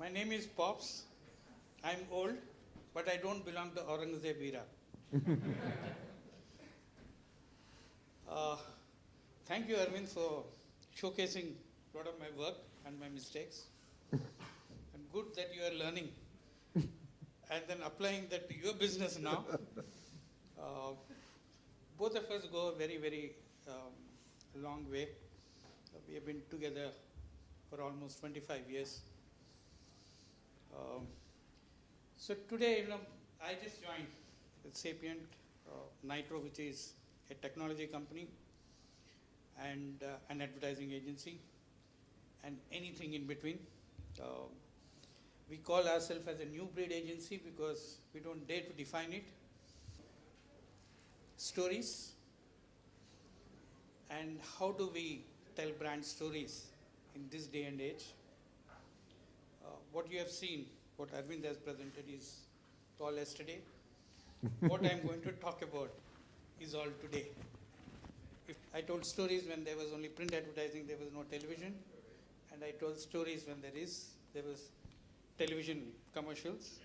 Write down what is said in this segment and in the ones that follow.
My name is Pops. I'm old, but I don't belong to Aurangzeb era. uh, Thank you, Arvind, for showcasing a lot of my work and my mistakes. And good that you are learning and then applying that to your business now. Both of us go a very, very long way. We have been together for almost 25 years. So today, I just joined with Sapient, Nitro, which is a technology company and an advertising agency, and anything in between. We call ourselves as a new breed agency because we don't dare to define it. Stories, and how do we tell brand stories in this day and age? What you have seen, what Arvind has presented is all yesterday. What I'm going to talk about is all today. If I told stories when there was only print advertising, there was no television, and I told stories when there was television commercials.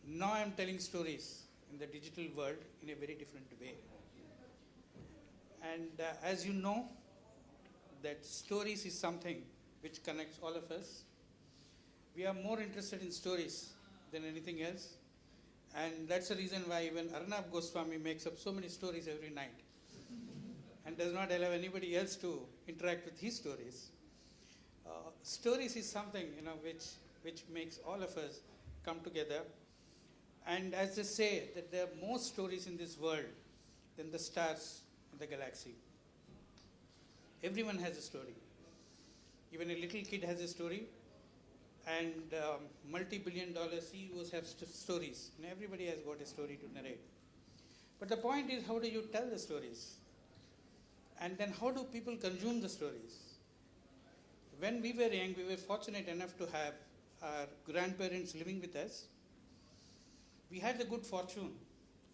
Now I'm telling stories in the digital world in a very different way. And as you know, that stories is something which connects all of us. We are more interested in stories than anything else. And that's the reason why even Arnab Goswami makes up so many stories every night and does not allow anybody else to interact with his stories. Stories is something which makes all of us come together. And as they say, that there are more stories in this world than the stars in the galaxy. Everyone has a story. Even a little kid has a story. And multi-billion-dollar CEOs have stories. And everybody has got a story to narrate. But the point is, how do you tell the stories? And then how do people consume the stories? When we were young, we were fortunate enough to have our grandparents living with us. We had the good fortune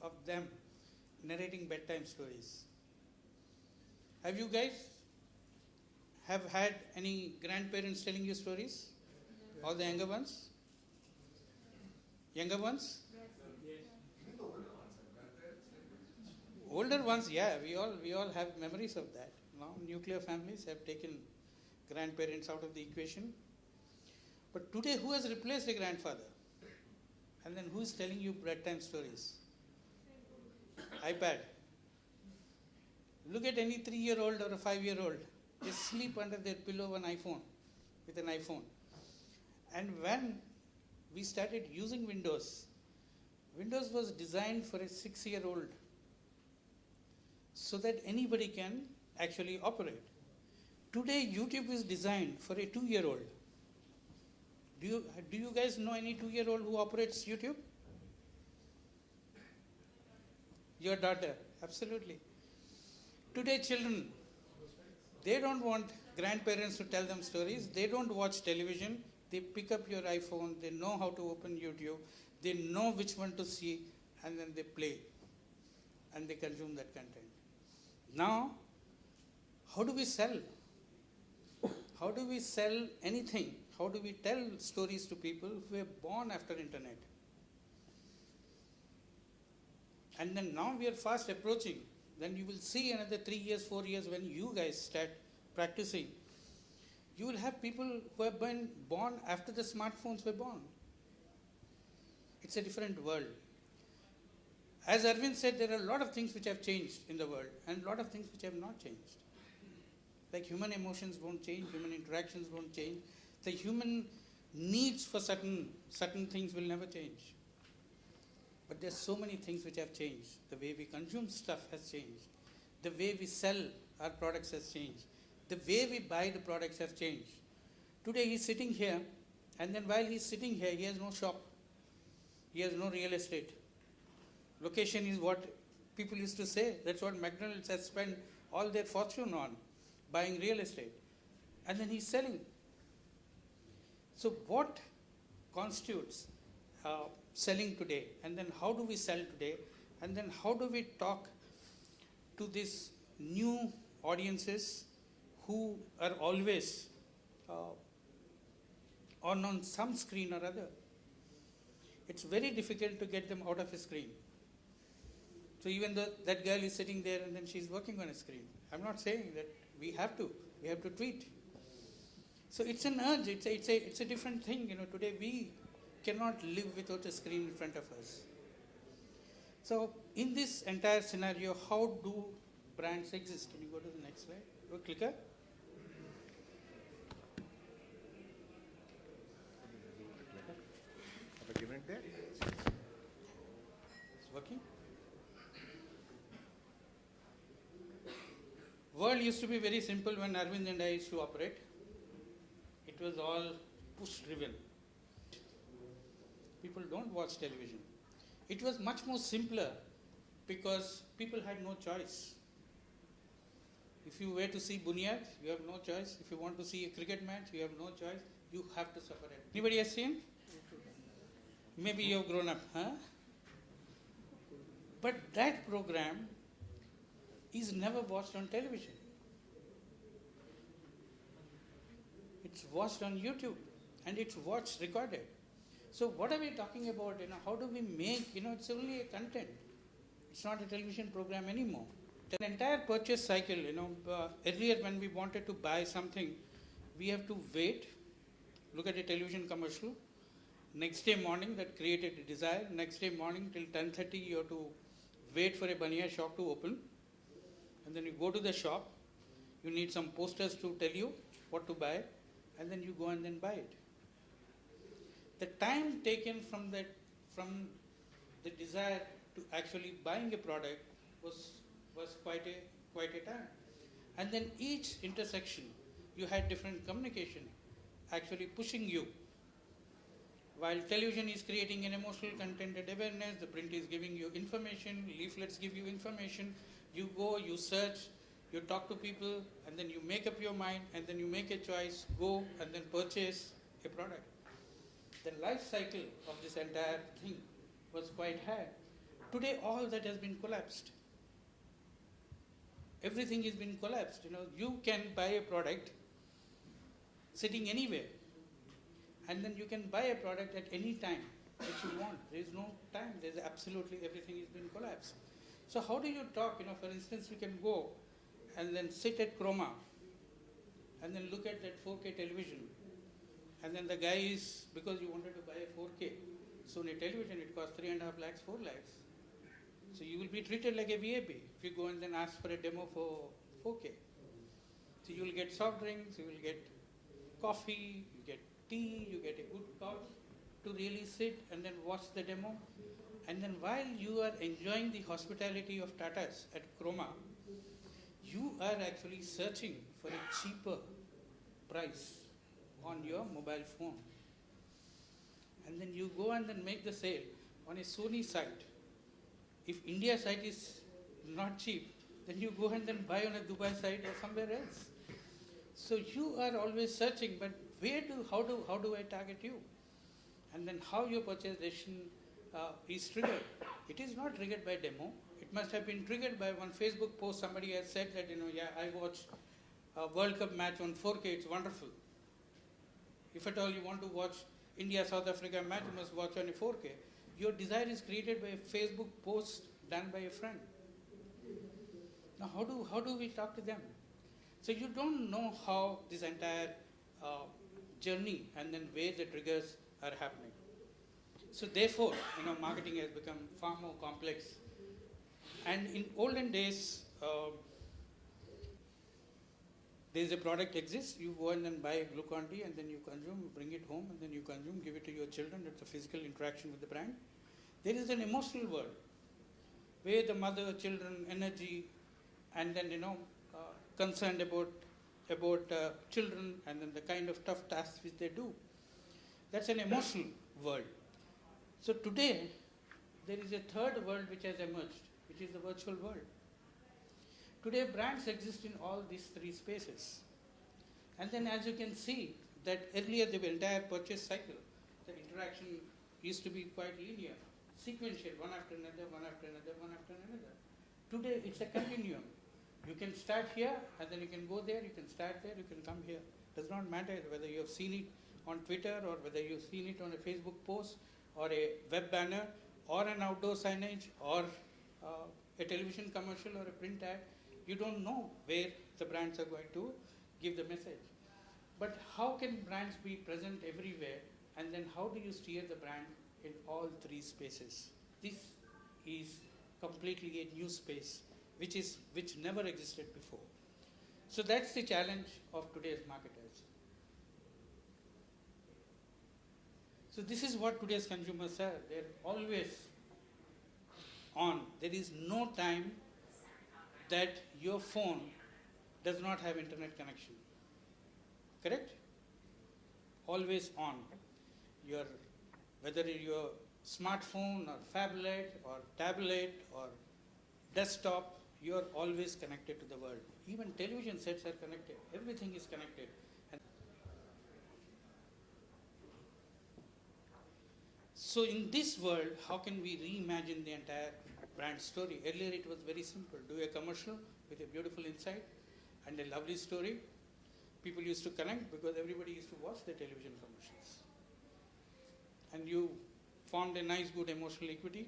of them narrating bedtime stories. Have you guys have had any grandparents telling you stories? All the younger ones? Younger ones? Even the older ones, grandparents. Older ones, yeah, we all have memories of that. Now nuclear families have taken grandparents out of the equation. But today, who has replaced a grandfather? And then who is telling you bedtime stories? iPad. Look at any 3-year-old or a 5-year-old. They sleep under their pillow with an iPhone. And when we started using Windows, Windows was designed for a 6-year-old so that anybody can actually operate. Today, YouTube is designed for a 2-year-old. Do you guys know any 2-year-old who operates YouTube? Your daughter, absolutely. Today, children, they don't want grandparents to tell them stories. They don't watch television. They pick up your iPhone. They know how to open YouTube. They know which one to see, and then they play, and they consume that content. Now, how do we sell? How do we sell anything? How do we tell stories to people who are born after internet? And then now we are fast approaching. Then you will see another 3 years, 4 years when you guys start practicing. You will have people who have been born after the smartphones were born. It's a different world. As Arvind said, there are a lot of things which have changed in the world and a lot of things which have not changed. Like human emotions won't change, human interactions won't change. The human needs for certain things will never change. But there's so many things which have changed. The way we consume stuff has changed. The way we sell our products has changed. The way we buy the products has changed. Today he's sitting here, and then while he's sitting here, he has no shop. He has no real estate. Location is what people used to say. That's what McDonald's has spent all their fortune on, buying real estate. And then he's selling. So what constitutes selling today? And then how do we sell today? And then how do we talk to these new audiences who are always on some screen or other. It's very difficult to get them out of a screen. So even though that girl is sitting there and then she's working on a screen, I'm not saying that we have to treat. So it's an urge, it's a different thing. Today we cannot live without a screen in front of us. So in this entire scenario, how do brands exist? Can you go to the next slide? Go clicker. It's working. World used to be very simple when Arvind and I used to operate. It was all push driven. People don't watch television. It was much more simpler because people had no choice. If you were to see Bunyad, you have no choice. If you want to see a cricket match, you have no choice. You have to suffer it. Anybody has seen? Maybe you have grown up, huh? But that program is never watched on television. It's watched on YouTube and it's watched recorded. So what are we talking about? How do we make, it's only a content. It's not a television program anymore. The entire purchase cycle, earlier when we wanted to buy something, we have to wait, look at a television commercial. Next day morning, that created a desire. Next day morning till 10:30, you have to wait for a baniya shop to open. And then you go to the shop, you need some posters to tell you what to buy, and then you go and then buy it. The time taken from the desire to actually buying a product was quite a time. And then each intersection, you had different communication actually pushing you. While television is creating an emotional content and awareness, the print is giving you information, leaflets give you information, you go, you search, you talk to people, and then you make up your mind, and then you make a choice, go, and then purchase a product. The life cycle of this entire thing was quite high. Today, all that has been collapsed. Everything has been collapsed. You can buy a product sitting anywhere, and then you can buy a product at any time that you want. There is no time. There's absolutely everything has been collapsed. So how do you talk? For instance, you can go and then sit at Chroma and then look at that 4K television. And then the guy is, because you wanted to buy a 4K Sony television, it costs 3.5 lakhs, 4 lakhs. So you will be treated like a VIP if you go and then ask for a demo for 4K. So you will get soft drinks, you will get coffee, you get tea, you get a good couch to really sit and then watch the demo. And then while you are enjoying the hospitality of Tatas at Chroma, you are actually searching for a cheaper price on your mobile phone. And then you go and then make the sale on a Sony site. If India site is not cheap, then you go and then buy on a Dubai site or somewhere else. So you are always searching, but how do I target you? And then how your purchase decision is triggered. It is not triggered by demo. It must have been triggered by one Facebook post. Somebody has said that, I watched a World Cup match on 4K, it's wonderful. If at all you want to watch India-South Africa match, you must watch on a 4K. Your desire is created by a Facebook post done by a friend. Now how do we talk to them? So you don't know how this entire journey and then where the triggers are happening. So therefore, marketing has become far more complex. And in olden days, there's a product exists, you go and then buy a Glucon-D and then you consume, you bring it home and then you consume, give it to your children. It's a physical interaction with the brand. There is an emotional world where the mother, children, energy, and then, concerned about children and then the kind of tough tasks which they do. That's an emotional world. So today, there is a third world which has emerged, which is the virtual world. Today, brands exist in all these three spaces. And then as you can see, that earlier the entire purchase cycle, the interaction used to be quite linear, sequential, one after another, one after another, one after another. Today, it's a continuum. You can start here, and then you can go there, you can start there, you can come here. Does not matter whether you have seen it on Twitter, or whether you've seen it on a Facebook post, or a web banner, or an outdoor signage, or a television commercial, or a print ad, you don't know where the brands are going to give the message. But how can brands be present everywhere, and then how do you steer the brand in all three spaces? This is completely a new space, which never existed before. So that's the challenge of today's marketers. So this is what today's consumers are. They're always on. There is no time that your phone does not have internet connection. Correct? Always on. Whether your smartphone or phablet or tablet or desktop, you are always connected to the world. Even television sets are connected. Everything is connected. So in this world, how can we reimagine the entire brand story? Earlier it was very simple. Do a commercial with a beautiful insight and a lovely story. People used to connect because everybody used to watch the television commercials. And you formed a nice, good emotional equity.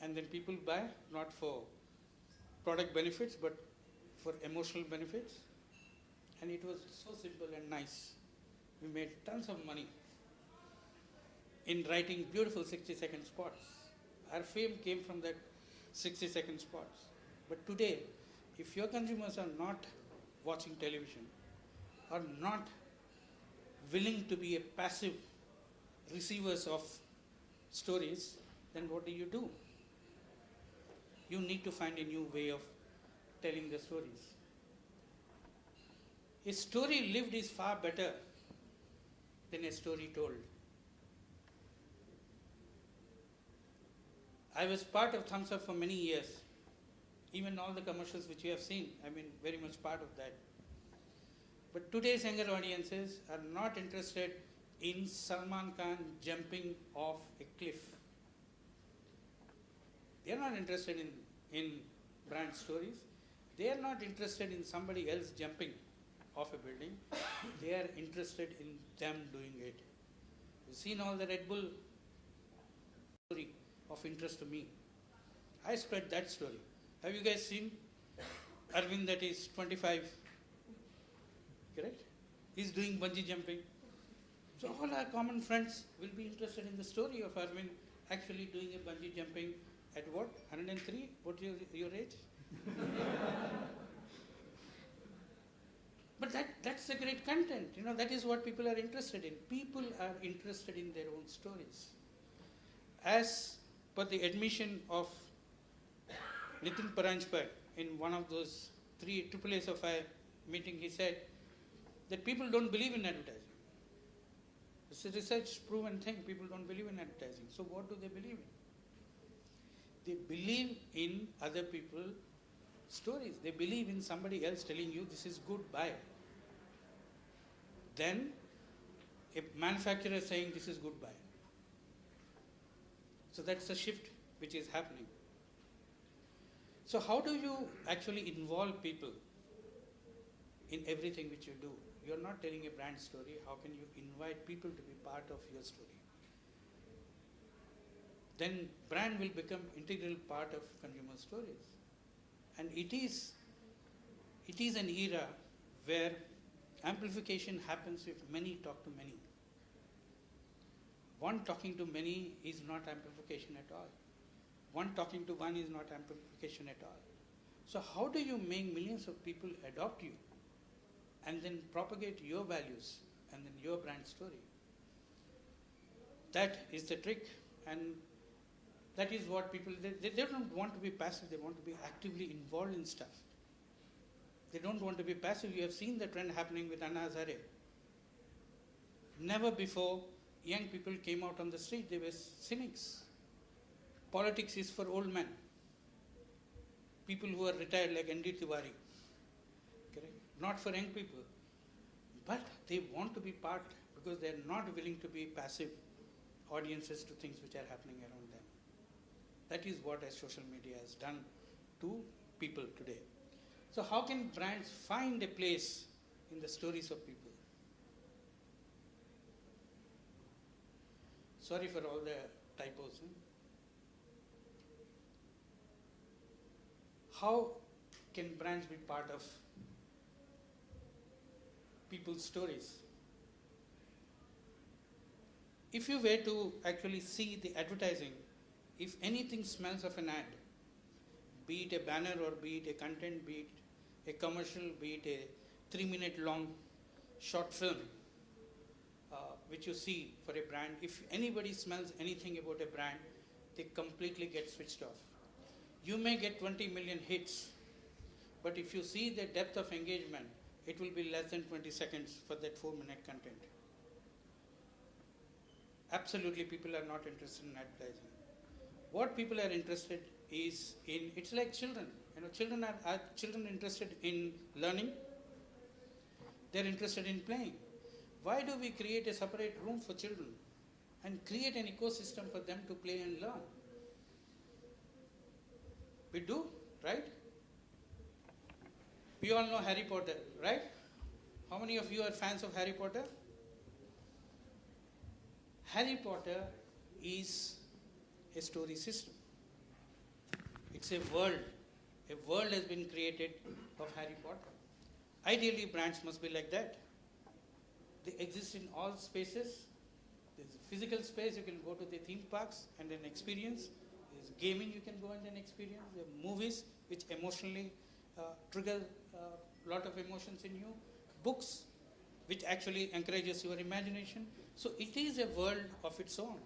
And then people buy, not for product benefits, but for emotional benefits. And it was so simple and nice. We made tons of money in writing beautiful 60-second spots. Our fame came from that 60-second spots. But today, if your consumers are not watching television, are not willing to be a passive receivers of stories, then what do? You need to find a new way of telling the stories. A story lived is far better than a story told. I was part of Thumbs Up for many years. Even all the commercials which you have seen, I've been very much part of that. But today's younger audiences are not interested in Salman Khan jumping off a cliff. They are not interested in brand stories. They are not interested in somebody else jumping off a building. They are interested in them doing it. You've seen all the Red Bull story of interest to me. I spread that story. Have you guys seen Arvind, that is 25, correct? He's doing bungee jumping. So all our common friends will be interested in the story of Arvind actually doing a bungee jumping at what? 103? What is your age? But that's a great content. That is what people are interested in. People are interested in their own stories. As per the admission of Nitin Paranjpar in one of those 3 AAA meeting, he said that people don't believe in advertising. It's a research proven thing. People don't believe in advertising. So what do they believe in? They believe in other people's stories. They believe in somebody else telling you this is good, buy. Then a manufacturer saying this is good, buy. So that's the shift which is happening. So how do you actually involve people in everything which you do? You're not telling a brand story. How can you invite people to be part of your story? Then brand will become integral part of consumer stories. And it is an era where amplification happens if many talk to many. One talking to many is not amplification at all. One talking to one is not amplification at all. So how do you make millions of people adopt you and then propagate your values and then your brand story? That is the trick, and that is what people, they don't want to be passive, they want to be actively involved in stuff. They don't want to be passive. You have seen the trend happening with Anna Hazare. Never before young people came out on the street. They were cynics. Politics is for old men. People who are retired like N.D. Tiwari. Correct? Not for young people. But they want to be part because they are not willing to be passive audiences to things which are happening around them. That is what social media has done to people today. So how can brands find a place in the stories of people? Sorry for all the typos. How can brands be part of people's stories? If you were to actually see the advertising, if anything smells of an ad, be it a banner or be it a content, be it a commercial, be it a 3-minute long short film, which you see for a brand, if anybody smells anything about a brand, they completely get switched off. You may get 20 million hits, but if you see the depth of engagement, it will be less than 20 seconds for that 4-minute content. Absolutely, people are not interested in advertising. What people are interested is in, it's like children. Children are children interested in learning? They're interested in playing. Why do we create a separate room for children and create an ecosystem for them to play and learn? We do, right? We all know Harry Potter, right? How many of you are fans of Harry Potter? Harry Potter is a story system. It's a world. A world has been created of Harry Potter. Ideally, brands must be like that. They exist in all spaces. There's a physical space, you can go to the theme parks and then experience. There's gaming, you can go and then experience. There are movies which emotionally trigger a lot of emotions in you. Books, which actually encourages your imagination. So it is a world of its own.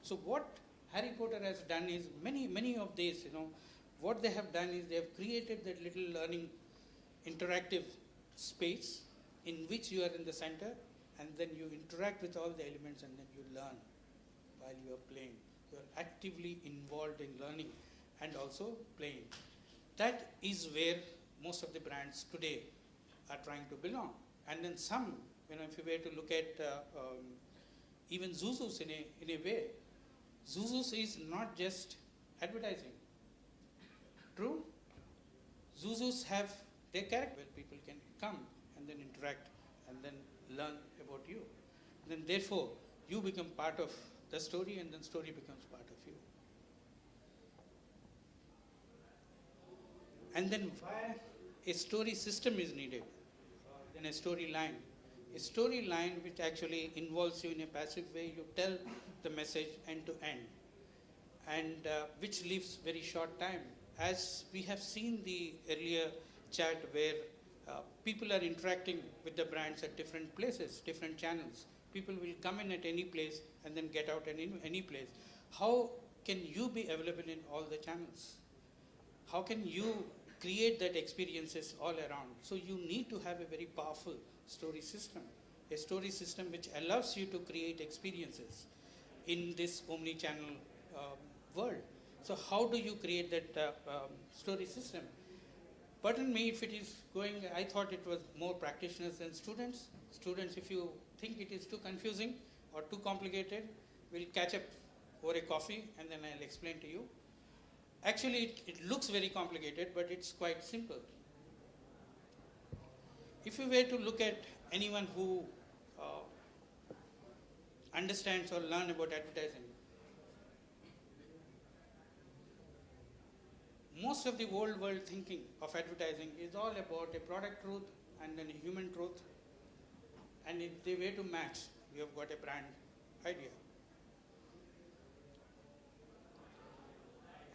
So what Harry Potter has done is, many of these, what they have done is they have created that little learning interactive space in which you are in the center, and then you interact with all the elements and then you learn while you are playing. You are actively involved in learning and also playing. That is where most of the brands today are trying to belong. And then some, if you were to look at even Zuzu's in a way, Zuzu's is not just advertising. True? Zuzu's have their character where people can come and then interact and then learn about you. And then therefore, you become part of the story and then story becomes part of you. And then why a story system is needed, then a storyline. A storyline which actually involves you in a passive way, you tell the message end to end, and which leaves very short time. As we have seen the earlier chat where people are interacting with the brands at different places, different channels. People will come in at any place and then get out at any place. How can you be available in all the channels? How can you create that experiences all around? So you need to have a very powerful story system, a story system which allows you to create experiences in this omni-channel world. So how do you create that story system? Pardon me if it is going, I thought it was more practitioners than students. Students, if you think it is too confusing or too complicated, we'll catch up over a coffee and then I'll explain to you. Actually, it looks very complicated, but it's quite simple. If you were to look at anyone who understands or learn about advertising, most of the old world thinking of advertising is all about a product truth and then a human truth. And if they were to match, you have got a brand idea.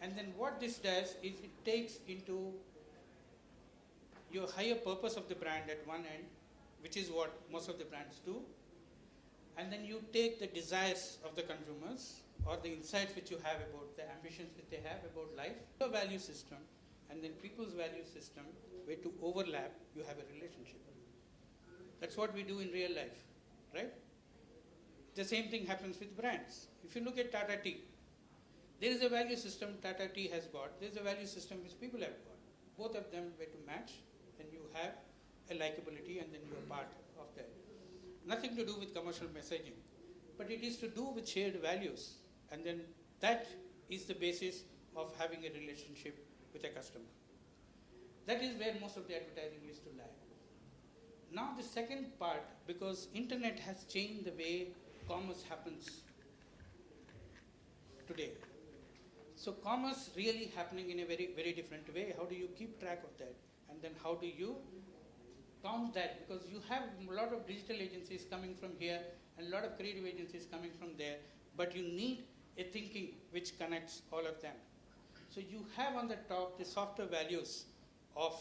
And then what this does is it takes into your higher purpose of the brand at one end, which is what most of the brands do. And then you take the desires of the consumers or the insights which you have about the ambitions which they have about life, your value system, and then people's value system, where to overlap, you have a relationship. That's what we do in real life, right? The same thing happens with brands. If you look at Tata Tea, there is a value system Tata Tea has got, there is a value system which people have got. Both of them were to match, then you have a likability and then you are part of that. Nothing to do with commercial messaging, but it is to do with shared values. And then that is the basis of having a relationship with a customer. That is where most of the advertising used to lie. Now the second part, because internet has changed the way commerce happens today. So commerce really happening in a very, very different way. How do you keep track of that? And then how do you count that? Because you have a lot of digital agencies coming from here and a lot of creative agencies coming from there, but you need a thinking which connects all of them. So you have on the top the softer values of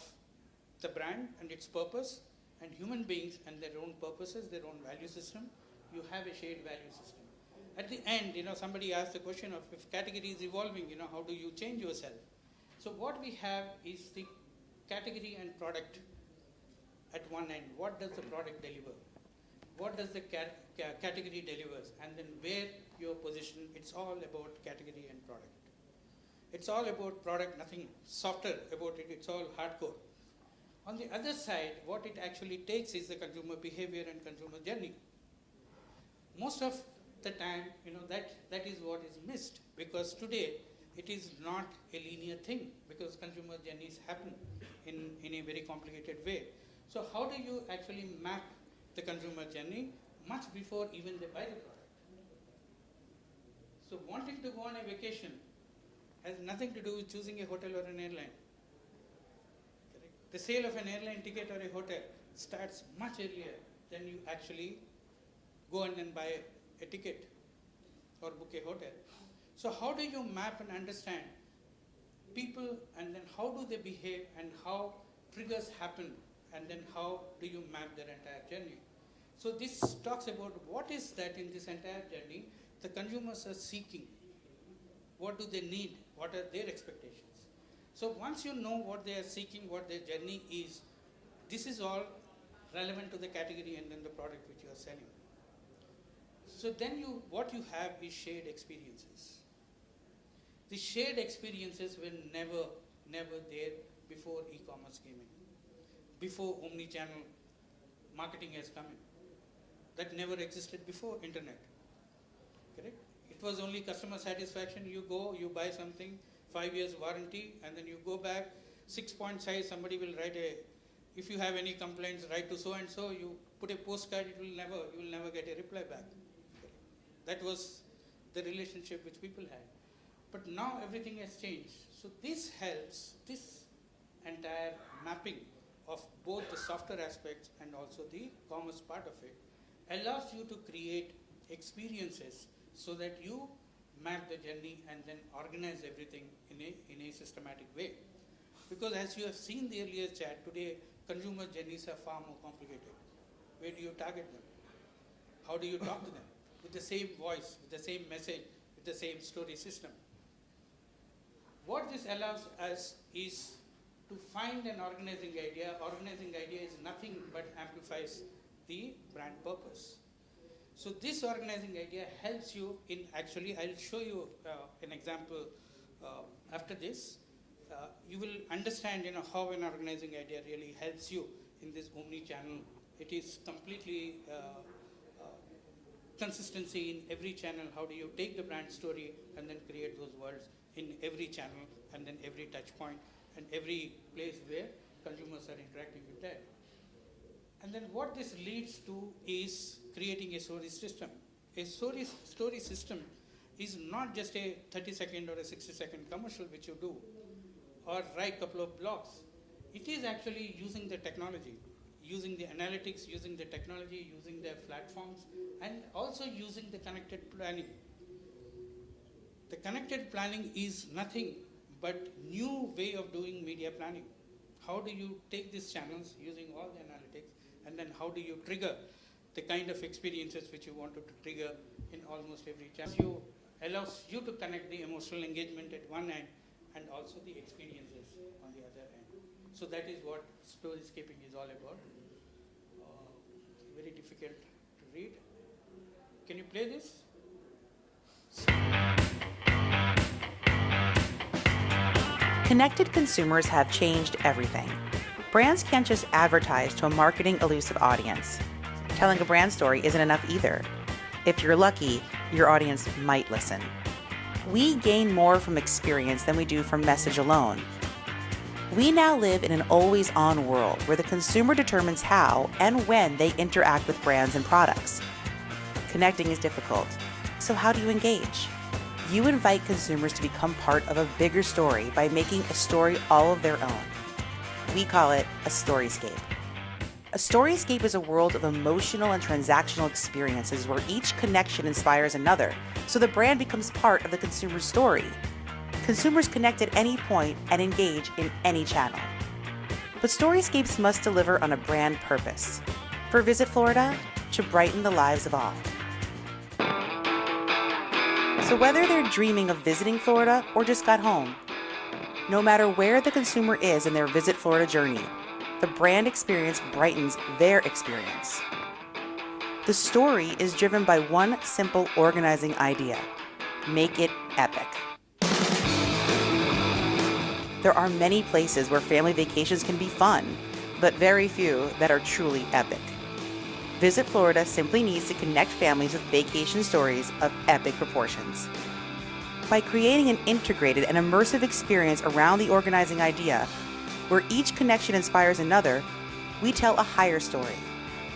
the brand and its purpose, and human beings and their own purposes, their own value system. You have a shared value system. At the end, somebody asked the question of if category is evolving, how do you change yourself? So what we have is the category and product at one end. What does the product deliver? What does the category delivers? And then where your position, it's all about category and product. It's all about product, nothing softer about it, it's all hardcore. On the other side, what it actually takes is the consumer behavior and consumer journey. Most of the time, that is what is missed, because today it is not a linear thing, because consumer journeys happen in a very complicated way. So how do you actually map the consumer journey much before even they buy the product? So wanting to go on a vacation has nothing to do with choosing a hotel or an airline. Correct? The sale of an airline ticket or a hotel starts much earlier than you actually go and then buy a ticket or book a hotel. So how do you map and understand people, and then how do they behave, and how triggers happen, and then how do you map their entire journey? So this talks about what is that in this entire journey the consumers are seeking. What do they need? What are their expectations? So once you know what they are seeking, what their journey is, this is all relevant to the category and then the product which you are selling. So then what you have is shared experiences. The shared experiences were never there before e-commerce came in, before omni-channel marketing has come in. That never existed before internet, correct? It was only customer satisfaction. You go, you buy something, 5 years warranty, and then you go back, 6-point size, somebody will write if you have any complaints, write to so-and-so, you put a postcard, you will never get a reply back. That was the relationship which people had. But now everything has changed. So this helps, this entire mapping of both the software aspects and also the commerce part of it allows you to create experiences so that you map the journey and then organize everything in a systematic way. Because as you have seen the earlier chat, today consumer journeys are far more complicated. Where do you target them? How do you talk to them? With the same voice, with the same message, with the same story system. What this allows us is to find an organizing idea. Organizing idea is nothing but amplifies the brand purpose. So this organizing idea helps you in actually, I'll show you an example after this. You will understand how an organizing idea really helps you in this omni-channel. It is completely consistency in every channel. How do you take the brand story and then create those worlds in every channel and then every touch point and every place where consumers are interacting with that. And then what this leads to is creating a story system. A story system is not just a 30-second or a 60-second commercial which you do or write a couple of blogs. It is actually using the technology, using the analytics, using the technology, using their platforms, and also using the connected planning. The connected planning is nothing but new way of doing media planning. How do you take these channels using all the analytics, and then how do you trigger the kind of experiences which you wanted to trigger in almost every channel? Allows you to connect the emotional engagement at one end and also the experiences on the other end. So that is what storyscaping is all about. Very difficult to read. Can you play this? Connected consumers have changed everything. Brands can't just advertise to a marketing elusive audience. Telling a brand story isn't enough either. If you're lucky, your audience might listen. We gain more from experience than we do from message alone. We now live in an always-on world where the consumer determines how and when they interact with brands and products. Connecting is difficult, so how do you engage? you invite consumers to become part of a bigger story by making a story all of their own. We call it a storyscape. A storyscape is a world of emotional and transactional experiences where each connection inspires another, so the brand becomes part of the consumer's story. Consumers connect at any point and engage in any channel. But storyscapes must deliver on a brand purpose. For Visit Florida, to brighten the lives of all. So whether they're dreaming of visiting Florida or just got home, no matter where the consumer is in their Visit Florida journey, the brand experience brightens their experience. The story is driven by one simple organizing idea: make it epic. There are many places where family vacations can be fun, but very few that are truly epic. Visit Florida simply needs to connect families with vacation stories of epic proportions. By creating an integrated and immersive experience around the organizing idea, where each connection inspires another, we tell a higher story,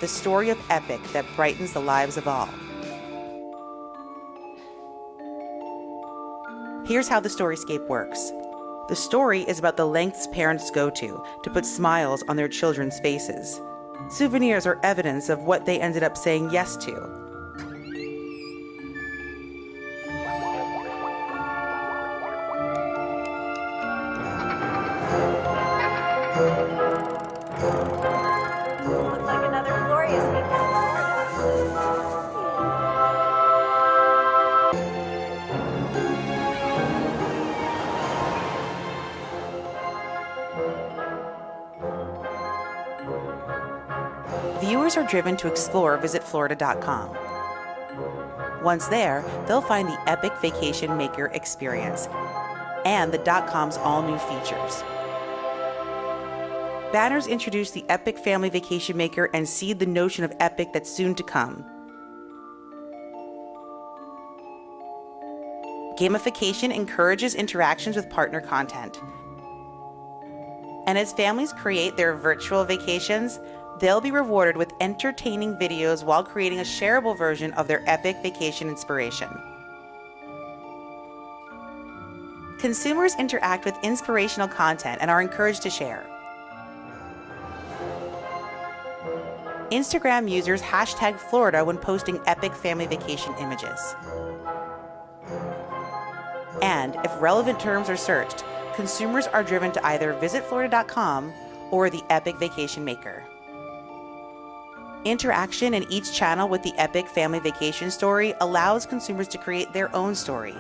the story of epic that brightens the lives of all. Here's how the Storyscape works. The story is about the lengths parents go to put smiles on their children's faces. Souvenirs are evidence of what they ended up saying yes to. Looks like another glorious weekend in Viewers are driven to explore visitflorida.com. Once there, they'll find the Epic Vacation Maker experience and the .com's all-new features. Banners introduce the Epic Family Vacation Maker and seed the notion of epic that's soon to come. Gamification encourages interactions with partner content. And as families create their virtual vacations, they'll be rewarded with entertaining videos while creating a shareable version of their epic vacation inspiration. Consumers interact with inspirational content and are encouraged to share. Instagram users hashtag Florida when posting epic family vacation images. And if relevant terms are searched, consumers are driven to either visitflorida.com or the Epic Vacation Maker. Interaction in each channel with the Epic Family Vacation story allows consumers to create their own story,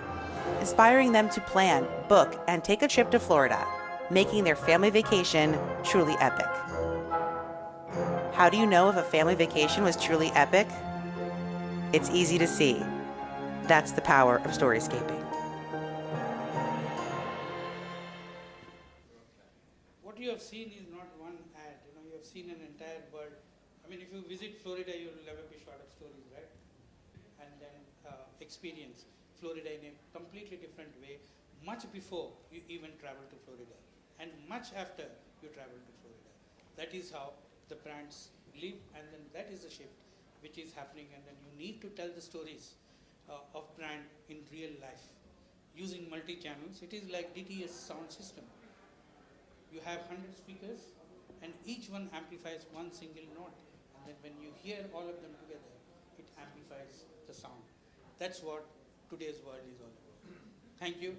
inspiring them to plan, book, and take a trip to Florida, making their family vacation truly epic. How do you know if a family vacation was truly epic? It's easy to see. That's the power of storyscaping. What you have seen is not one ad. You have seen an entire bird. I mean, if you visit Florida, you will never be short of stories, right? And then experience Florida in a completely different way, much before you even travel to Florida, and much after you travel to Florida. That is how the brands live, and then that is the shift which is happening, and then you need to tell the stories of brand in real life using multi-channels. It is like DTS sound system. You have 100 speakers and each one amplifies one single note, and then when you hear all of them together, it amplifies the sound. That's what today's world is all about. Thank you.